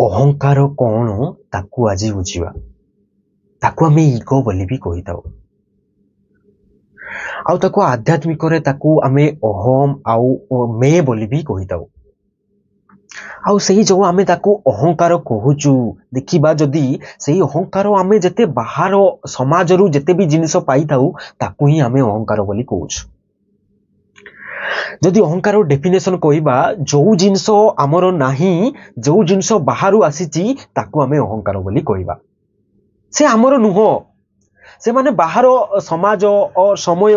ଅହଙ୍କାର କଣ ତାକୁ ଆଜି ବୁଝିବା। ତାକୁ ଆମେ ଇଗୋ ବୋଲି ବି କହିଥାଉ। ଆଉ ତାକୁ ଆଧ୍ୟାତ୍ମିକରେ ତାକୁ ଆମେ ଅହମ ଆଉ ମେ ବୋଲି ବି କହିଥାଉ। ଆଉ ସେଇ ଯୋଉ ଆମେ ତାକୁ ଅହଙ୍କାର କହୁଛୁ, ଦେଖିବା ଯଦି ସେଇ ଅହଙ୍କାର ଆମେ ଯେତେ ବାହାର ସମାଜରୁ ଯେତେ ବି ଜିନିଷ ପାଇଥାଉ ତାକୁ ହିଁ ଆମେ ଅହଙ୍କାର ବୋଲି କହୁଛୁ। ଯଦି ଅହଙ୍କାର ଡେଫିନେସନ କହିବା, ଯୋଉ ଜିନିଷ ଆମର ନାହିଁ, ଯୋଉ ଜିନିଷ ବାହାରୁ ଆସିଛି ତାକୁ ଆମେ ଅହଙ୍କାର ବୋଲି କହିବା। ସେ ଆମର ନୁହଁ, ସେମାନେ ବାହାର ସମାଜ ସମୟ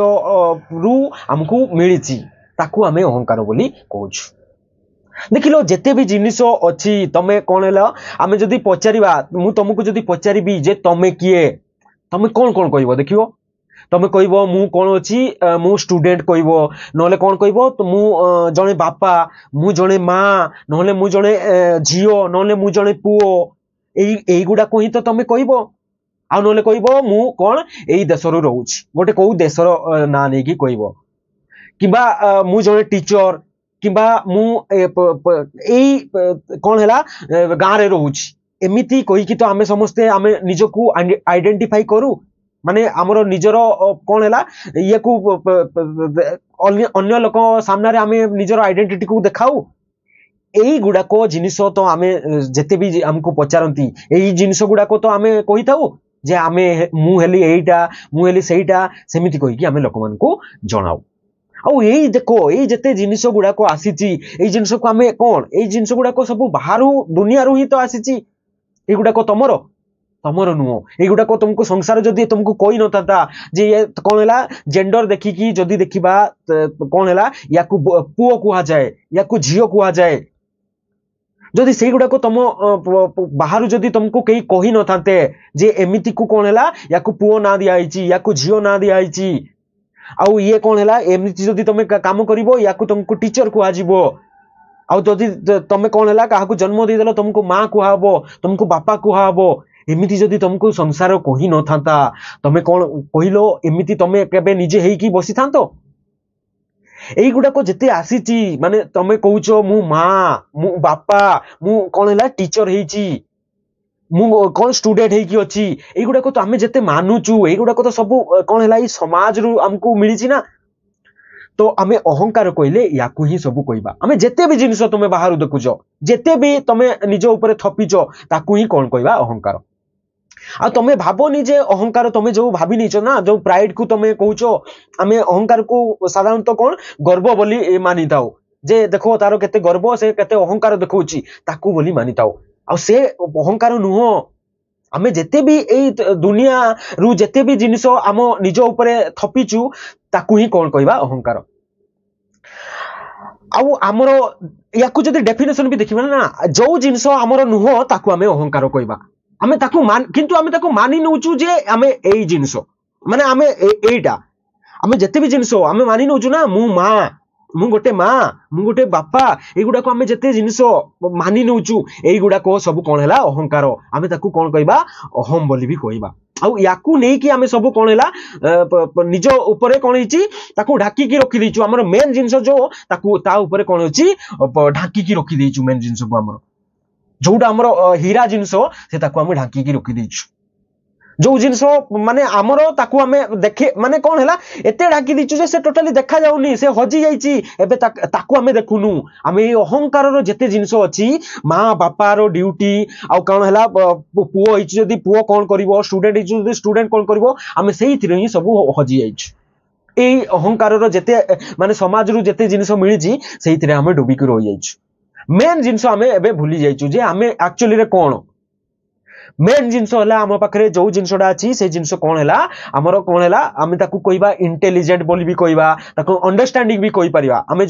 ରୁ ଆମକୁ ମିଳିଛି, ତାକୁ ଆମେ ଅହଙ୍କାର ବୋଲି କହୁଛୁ। ଦେଖିଲ ଯେତେ ବି ଜିନିଷ ଅଛି, ତମେ କଣ ହେଲା, ଆମେ ଯଦି ପଚାରିବା, ମୁଁ ତମକୁ ଯଦି ପଚାରିବି ଯେ ତମେ କିଏ, ତମେ କଣ କଣ କହିବ ଦେଖିବ। ତମେ କହିବ ମୁଁ କଣ ଅଛି, ମୁଁ ଷ୍ଟୁଡେଣ୍ଟ କହିବ, ନହେଲେ କଣ କହିବ, ମୁଁ ଜଣେ ବାପା, ମୁଁ ଜଣେ ମା, ନହେଲେ ମୁଁ ଜଣେ ଝିଅ, ନହେଲେ ମୁଁ ଜଣେ ପୁଅ, ଏଇଗୁଡାକୁ ହିଁ ତ ତମେ କହିବ। ଆଉ ନହେଲେ କହିବ ମୁଁ କଣ ଏଇ ଦେଶରୁ ରହୁଛି, ଗୋଟେ କୋଉ ଦେଶର ନାଁ ନେଇକି କହିବ, କିମ୍ବା ମୁଁ ଜଣେ ଟିଚର, କିମ୍ବା ମୁଁ ଏଇ କଣ ହେଲା ଗାଁରେ ରହୁଛି, ଏମିତି କହିକି ତ ଆମେ ସମସ୍ତେ ଆମେ ନିଜକୁ ଆଇଡେଣ୍ଟିଫାଇ କରୁ। ମାନେ ଆମର ନିଜର କଣ ହେଲା ଇଏକୁ ଅନ୍ୟ ଲୋକ ସାମ୍ନାରେ ଆମେ ନିଜର ଆଇଡେଣ୍ଟିଟିକୁ ଦେଖାଉ। ଏଇଗୁଡାକ ଜିନିଷ ତ ଆମେ ଯେତେ ବି ଆମକୁ ପଚାରନ୍ତି, ଏଇ ଜିନିଷ ଗୁଡାକ ତ ଆମେ କହିଥାଉ ଯେ ଆମେ ମୁଁ ହେଲି ଏଇଟା, ମୁଁ ହେଲି ସେଇଟା, ସେମିତି କହିକି ଆମେ ଲୋକମାନଙ୍କୁ ଜଣାଉ। ଆଉ ଏଇ ଦେଖ, ଏଇ ଯେତେ ଜିନିଷ ଗୁଡାକ ଆସିଛି, ଏଇ ଜିନିଷକୁ ଆମେ କଣ, ଏଇ ଜିନିଷ ଗୁଡାକ ସବୁ ବାହାରୁ ଦୁନିଆରୁ ହିଁ ତ ଆସିଛି। ଏଇଗୁଡାକ ତମର ନୁହଁ। ଏଇଗୁଡାକ ତୁମକୁ ସଂସାର ଯଦି ତୁମକୁ କହିନଥାନ୍ତା ଯେ କଣ ହେଲା ଜେଣ୍ଡର ଦେଖିକି ଯଦି ଦେଖିବା, କଣ ହେଲା ୟାକୁ ପୁଅ କୁହାଯାଏ, ୟାକୁ ଝିଅ କୁହାଯାଏ, ଯଦି ସେଇଗୁଡାକ ତମ ବାହାରୁ ଯଦି ତମକୁ କେହି କହିନଥାନ୍ତେ ଯେ ଏମିତିକୁ କଣ ହେଲା ୟାକୁ ପୁଅ ନାଁ ଦିଆଯାଇଛି, ୟାକୁ ଝିଅ ନାଁ ଦିଆଯାଇଛି, ଆଉ ଇଏ କଣ ହେଲା ଏମିତି ଯଦି ତମେ କାମ କରିବ ୟାକୁ ତମକୁ ଟିଚର କୁହାଯିବ, ଆଉ ଯଦି ତମେ କଣ ହେଲା କାହାକୁ ଜନ୍ମ ଦେଇଦେଲ ତମକୁ ମା କୁହାହବ, ତମକୁ ବାପା କୁହାହବ, ଏମିତି ଯଦି ତମକୁ ସଂସାର କହିନଥାନ୍ତା, ତମେ କଣ କହିଲ ଏମିତି ତମେ କେବେ ନିଜେ ହେଇକି ବସିଥାନ୍ତ? এইগুଡାକ ଯେତେ ଆସିଛି, ମାନେ ତମେ କହୁଛ ମୁଁ ମା, ମୁଁ ବାପା, ମୁଁ କଣ ହେଲା ଟିଚର ହେଇଛି, ମୁଁ କଣ ଷ୍ଟୁଡେଣ୍ଟ ହେଇକି ଅଛି, এইଗୁଡାକ ତ ଆମେ ଯେତେ ମାନୁଛୁ, এইଗୁଡାକ ତ ସବୁ କଣ ହେଲା ଏଇ ସମାଜରୁ ଆମକୁ ମିଳିଛି ନା। ତ ଆମେ ଅହଙ୍କାର କହିଲେ ୟାକୁ ହିଁ ସବୁ କହିବା। ଆମେ ଯେତେ ବି ଜିନିଷ ତମେ ବାହାରୁ ଦେଖୁଛ, ଯେତେ ବି ତମେ ନିଜ ଉପରେ ଥପିଛ, ତାକୁ ହିଁ କଣ କହିବା ଅହଙ୍କାର। ଆଉ ତମେ ଭାବନି ଯେ ଅହଙ୍କାର ତମେ ଯୋଉ ଭାବି ନେଇଛ ନା, ଯୋଉ ପ୍ରାଇଡ କୁ ତମେ କହୁଛ, ଆମେ ଅହଙ୍କାରକୁ ସାଧାରଣତଃ କଣ ଗର୍ବ ବୋଲି ମାନିଥାଉ, ଯେ ଦେଖ ତାର କେତେ ଗର୍ବ, ସେ କେତେ ଅହଙ୍କାର ଦେଖଉଛି, ତାକୁ ବୋଲି ମାନିଥାଉ। ଆଉ ସେ ଅହଙ୍କାର ନୁହଁ। ଆମେ ଯେତେ ବି ଏଇ ଦୁନିଆରୁ ଯେତେ ବି ଜିନିଷ ଆମ ନିଜ ଉପରେ ଥପିଛୁ, ତାକୁ ହିଁ କଣ କହିବା ଅହଙ୍କାର। ଆଉ ଆମର ୟାକୁ ଯଦି ଡେଫିନେସନ ବି ଦେଖିବା ନା, ଯୋଉ ଜିନିଷ ଆମର ନୁହଁ ତାକୁ ଆମେ ଅହଙ୍କାର କହିବା। ଆମେ ତାକୁ କିନ୍ତୁ ଆମେ ତାକୁ ମାନି ନେଉଛୁ ଯେ ଆମେ ଏଇ ଜିନିଷ, ମାନେ ଆମେ ଏଇଟା, ଆମେ ଯେତେ ବି ଜିନିଷ ଆମେ ମାନି ନେଉଛୁ ନା, ମୁଁ ମା, ମୁଁ ଗୋଟେ ମା, ମୁଁ ଗୋଟେ ବାପା, ଏଇଗୁଡାକ ଆମେ ଯେତେ ଜିନିଷ ମାନି ନେଉଛୁ, ଏଇଗୁଡାକ ସବୁ କଣ ହେଲା ଅହଙ୍କାର। ଆମେ ତାକୁ କଣ କହିବା ଅହମ ବୋଲି ବି କହିବା। ଆଉ ୟାକୁ ନେଇକି ଆମେ ସବୁ କଣ ହେଲା ନିଜ ଉପରେ କଣ ହେଇଛି ତାକୁ ଢାକିକି ରଖିଦେଇଛୁ। ଆମର ମେନ୍ ଜିନିଷ ଯୋଉ ତାକୁ ତା ଉପରେ କଣ ଅଛି ଢାକିକି ରଖିଦେଇଛୁ। ମେନ୍ ଜିନିଷକୁ ଆମର ଯୋଉଟା ଆମର ହୀରା ଜିନିଷ, ସେ ତାକୁ ଆମେ ଢାକିକି ରଖିଦେଇଛୁ। ଯୋଉ ଜିନିଷ ମାନେ ଆମର ତାକୁ ଆମେ ଦେଖେ, ମାନେ କଣ ହେଲା ଏତେ ଢାକି ଦେଇଛୁ ଯେ ସେ ଟୋଟାଲି ଦେଖା ଯାଉନି, ସେ ହଜି ଯାଇଛି, ଏବେ ତାକୁ ଆମେ ଦେଖୁନୁ। ଆମେ ଏଇ ଅହଙ୍କାରର ଯେତେ ଜିନିଷ ଅଛି, ମା ବାପାର ଡ୍ୟୁଟି, ଆଉ କଣ ହେଲା ପୁଅ ହେଇଛି ଯଦି ପୁଅ କଣ କରିବ, ଷ୍ଟୁଡେଣ୍ଟ ହେଇଛି ଯଦି ଷ୍ଟୁଡେଣ୍ଟ କଣ କରିବ, ଆମେ ସେଇଥିରେ ହିଁ ସବୁ ହଜି ଯାଇଛୁ। ଏଇ ଅହଙ୍କାରର ଯେତେ ମାନେ ସମାଜରୁ ଯେତେ ଜିନିଷ ମିଳିଛି, ସେଇଥିରେ ଆମେ ଡୁବିକି ରହିଯାଇଛୁ। ମେନ୍ ଜିନିଷ ଆମେ ଏବେ ଭୁଲି ଯାଇଛୁ ଯେ ଆମେ ଆକ୍ଚୁଆଲିରେ କଣ। ମେନ୍ ଜିନିଷ ହେଲା ଆମ ପାଖରେ ଯୋଉ ଜିନିଷଟା ଅଛି, ସେ ଜିନିଷ କଣ ହେଲା ଆମର କଣ ହେଲା, ଆମେ ତାକୁ କହିବା ଇଣ୍ଟେଲିଜେଣ୍ଟ ବୋଲି ବି କହିବା, ତାକୁ ଅଣ୍ଡରଷ୍ଟାଣ୍ଡିଂ ବି କହିପାରିବା। ଆମେ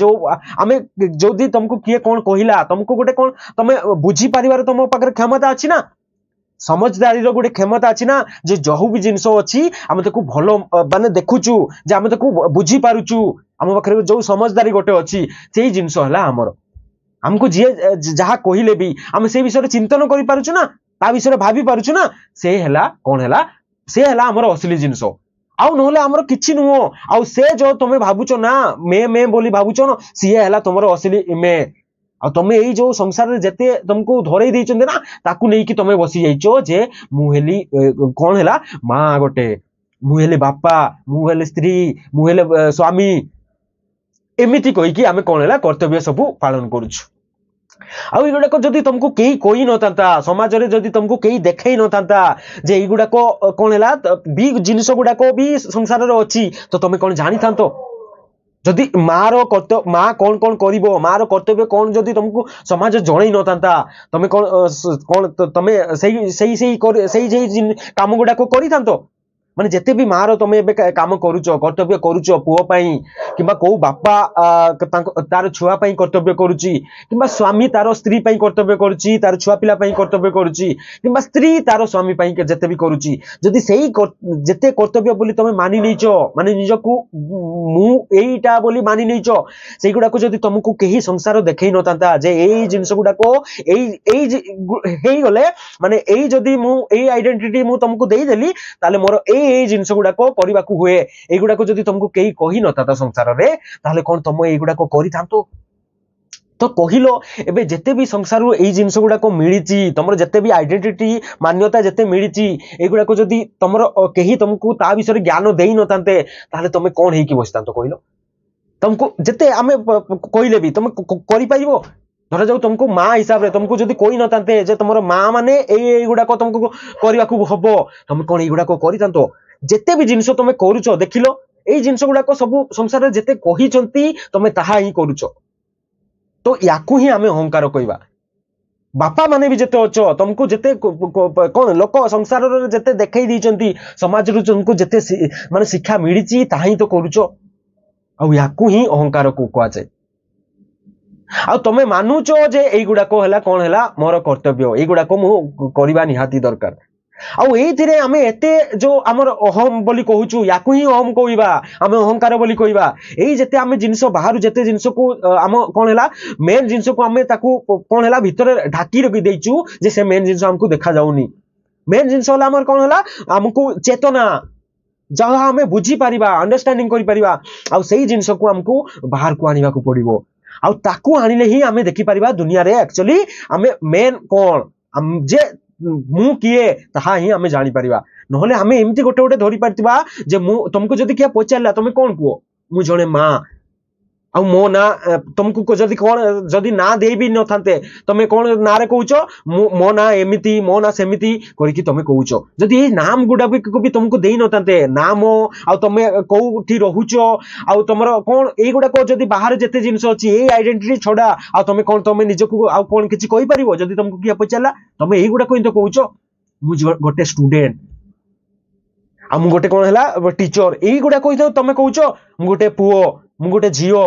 ଯଦି ତମକୁ କିଏ କଣ କହିଲା, ତମକୁ ଗୋଟେ କଣ ତମେ ବୁଝିପାରିବାର ତମ ପାଖରେ କ୍ଷମତା ଅଛି ନା, समझदारी गोटे क्षमता अच्छी ना, जे जो भी जिनस अच्छी आम ताको भल माने देखुचु, जे आम ताको बुझी पारुचु, आम पाखे जो समझदारी गोटे अच्छी से जिनस है आमर। आमको जी जहाँ कहले भी आम से विषय चिंतन कर पारुचु ना, ता विषय भाभी पारुचु ना, से है कौन है, से है आमर असली जिनस। आउ नहले आमर किछि नुह, आउ से जो तुम भावुच ना मे मे बोली भावुच ना, सी है तुम असली मे। आ तमे एई जो संसार रे जेते तुमको धरई देइचंदे ना ताकू नेई कि तमे बसी जाइचो जे मु हेली कोन हैला मां गोटे मु हेले बापा मु हेले स्त्री मु हेले स्वामी एमिति कहि कि आमे कोन हैला कर्तव्य सब पालन करूछु आ एगुड़ाक जदि तुमको कई कोई नता समाज रे जदि तुमको कई देखई नता जे एगुड़ाक कौन है भी जिनस गुड़ाक भी संसार रे अच्छी तो तुम कौन जानी था जदि मार कर्तव्य माँ कौन कौन कर मार कर्तव्य कौन जदि तुमको समाज जन नता तुम कौन कौन तुम से काम गुड़ाक कर माने जेते भी मार तुम ए काम करुच कर्तव्य करुच पुओ पाई किंबा को बापा तार छुआ पाई कर्तव्य करुची किंबा स्वामी तार स्त्री पाई कर्तव्य करुची तार छुआ पिला पाई कर्तव्य करुची किंबा स्त्री तार स्वामी पाई जेते भी करुची जदि सेही जेते कर्तव्य बोली तुम मानि नैचो माने निजकू मु एईटा बोली मानि नैचो सेही गुडा को जदि तुमको केही संसार देखै नतांता जे एई जिंस गुडा को एई हेई गले माने एई जदि मु एई आइडेंटिटी मु तुमको देई देली ताले मोर एई जिंस गुडा को करबा को हुए एई गुडा को जदि तुमको केही कहि नता संसार रे ताले कोन तुम एई गुडा को करि थांतो तो कहिलो एबे जेते भी संसार रो एई जिंस गुडा को मिलिची तमरो जेते भी आइडेंटिटी मान्यता जेते मिलिची एई गुडा को जदि तमरो केही तुमको ता विषय ज्ञान देई नतांते ताले तुम कोन हेई कि बसतांतो कहिलो तुमको जेते आमे कहिले भी तुम करि पाइबो धरा जाऊ तुमको माँ हिसाब रे तुमको जदि कोई नतांते जे तुमरो माँ माने एई गुडा को तुमको करबा को हबो तुम कोन एई गुडा को करितांतो जेते भी जिंस तुम करूचो देखिलो एई जिंस गुडा को सब संसार रे जेते कहिचंती तुम ताहा ही करूचो तो याकू ही आमे अहंकार कहवा बापा माने भी जेते अच्छो तुमको जेते कौन लोक संसार रे जेते देखई दीचंती समाज रू तुमको जेते माने शिक्षा मिलिची ताहा ही तो करूचो आ याकू ही अहंकार को कहा जाए आ तमे मानुचो जे एई गुडा को हला कोन हला मोर कर्तव्य एई गुडा को मु करबा निहाती दरकार आउ एथिरे आमे एते जो हमर अहम बोली कहूचु याकू ही अहम कहइबा आमे अहंकार बोली कहइबा एई जेते आमे जिंस बाहरु जेते जिंस को आम कोन हला मेन जिंस को आमे ताकू कोन हला भीतर ढाकी रखि देइचु जे से मेन जिंस हमको देखा जाउनी मेन जिंस हला हमर कोन हला हमको चेतना जहा हमें बुझी पारिबा अंडरस्टैंडिंग करि पारिबा आउ सेही जिंस को हमको बाहर को आनिबा को पड़िबो आउ ताकू आनिले ही आमे देखि पारिबा दुनिया रे एक्चुअली आमे मेन कोन जे मु किए ताहा ही आमे जानि पारिबा नहले आमे एमती गोटे गोटे धरि पारतिबा जे मु तुमको जदि किया पचारला तुमे कोन कुओ मु जणे मां आ मो ना तुमको जदि कोन जदि ना देई भी न थांते तुमे कोन ना रे कहूचो मो ना एमिति मो ना सेमिति करिकि तुमे कहूचो जदि ए नाम गुडा भी तुमको देई न थांते नाम आ तुमे कोठी रहूचो आ तुमरो कोन ए गुडा को जदि बाहर जेते जिंस अछि ए आइडेंटिटी छोडा आ तुमे कोन तुमे निजको आ कोन किछि कहि परिबो जदि तुमको किया पचारला तुमे ए गुडा को तो कहूचो मु गोटे स्टूडेंट आ मु गोटे कोन हला टीचर ए गुडा कहि तो तुमे कहूचो मु गोटे पुओ मु गोटे झियो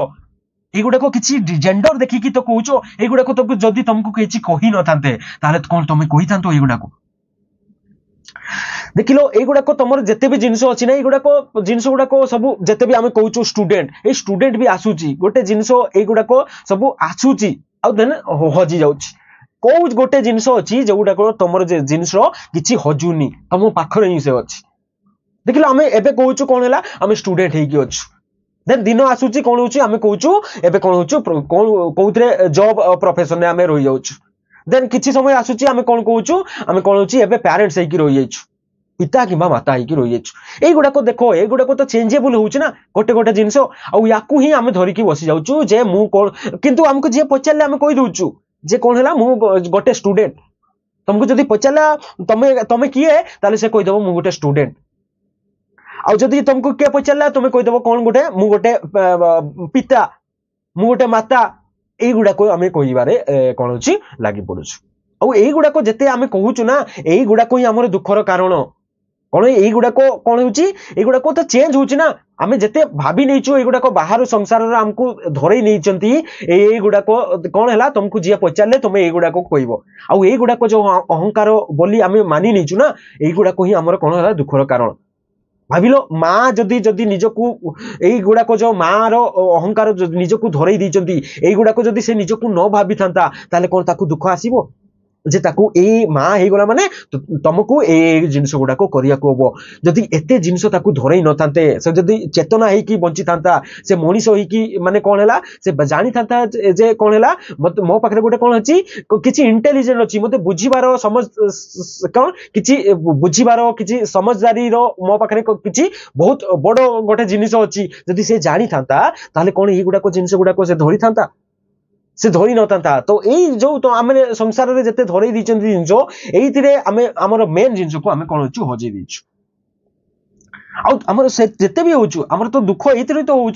एगुड़ा को किसी जेंडर देखिकी तो कहूचो एगुड़ा को तो जदि तुमको किछि कहि न थांते ताले कोन तुमे कहि थांतो एगुड़ा को देखिलो एगुड़ा को तमर जेते भी जिंस अछि ना एगुड़ा को जिंस गुड़ा को सब जेते भी आमे कहूचो स्टूडेंट ए स्टूडेंट भी आसुची गोटे जिंस एगुड़ा को सब आसुची आ देन हजी जाउची को गोटे जिंस अछि जेगुड़ा को तमर जे जिंस रो किछि हजुनी तम पाखरे ही से अछि देखिलो आमे एबे कहूचो कोन हला आमे स्टूडेंट हेकी अछि देन दिन आसुची कोन होची आमे कहूचु एबे कोन होचु कोन कोउतरे जॉब प्रोफेशन ने आमे रहि जाउछु देन किछि समय आसुची आमे कोन कहूचु आमे कोन होची एबे पेरेंट्स हेकी रहि जाइछु पिता किबा माता हेकी रहि जाइछु एई गुडा को देखो ए गुडा को तो चेंजेबल होउची ना गोटे गोटे जिंस आ याकू ही आमे धरि की बसि जाउछु जे मु कोन किंतु हमको जे पचारले आमे कहि दोउछु जे कोन हला मु गोटे स्टूडेंट तुमको जदि पचारला तमे किए ताले से कहि देबो मु गोटे स्टूडेंट आ जदि तुमको के पचारला तुम कहीदेव कौन गोटे मु गोटे पिता मु गोटे माता एई गुडा को आमे कहिबारे कोन होची लागि पडुछु आ एई गुडा को जेते आमे कहूचु ना एई गुडा को ही हमर दुखर कारण कोन एई गुडा को कोन होची एई गुडा को तो चेंज होची ना आमे जेते भाबी नैचु एई गुडा को बाहर संसार रे हमको धरई नैचंती एई गुडा को कोन हला तुमको जिया पचारले तुमे एई गुडा को कहइबो आ एई गुडा को जो अहंकार बोली आमे मानि नैचु ना एई गुडा को ही हमर कोन हला दुखर कारण भाविलो माँ जदि जदि निजकू एई गुडा को जो माँ रो अहंकार निजकू धरई दीचंती एई गुडा को जदि से निजकू न भाबी थांता ताले कोन ताकू दुख आसीबो जे ताकू ए माँ हे गला माने तुमको ए जिंस गुडा को करिया को हबो जदी एते जिंस ताकू धरई न थांते से जदी चेतना हे की बंची थांता से मनीष हे की माने कोन हला से जानी थांता जे कोन हला मो पाखरे गोटे कोन अछि किछि इंटेलिजेंट अछि मते बुझिबारो समझ कोन किछि बुझिबारो किछि समझदारी रो मो पाखरे किछि बहुत बडो गोटे जिनिस अछि जदी से जानी थांता ताले कोन ए गुडा को जिंस गुडा को से धरि थांता से धरी नता तो यही जो तो आम संसार में जिते धरई दी जिनस ये आम मेन जिनस को आम कौन हजे आमर से जिते भी हो तो दुख ये तो हो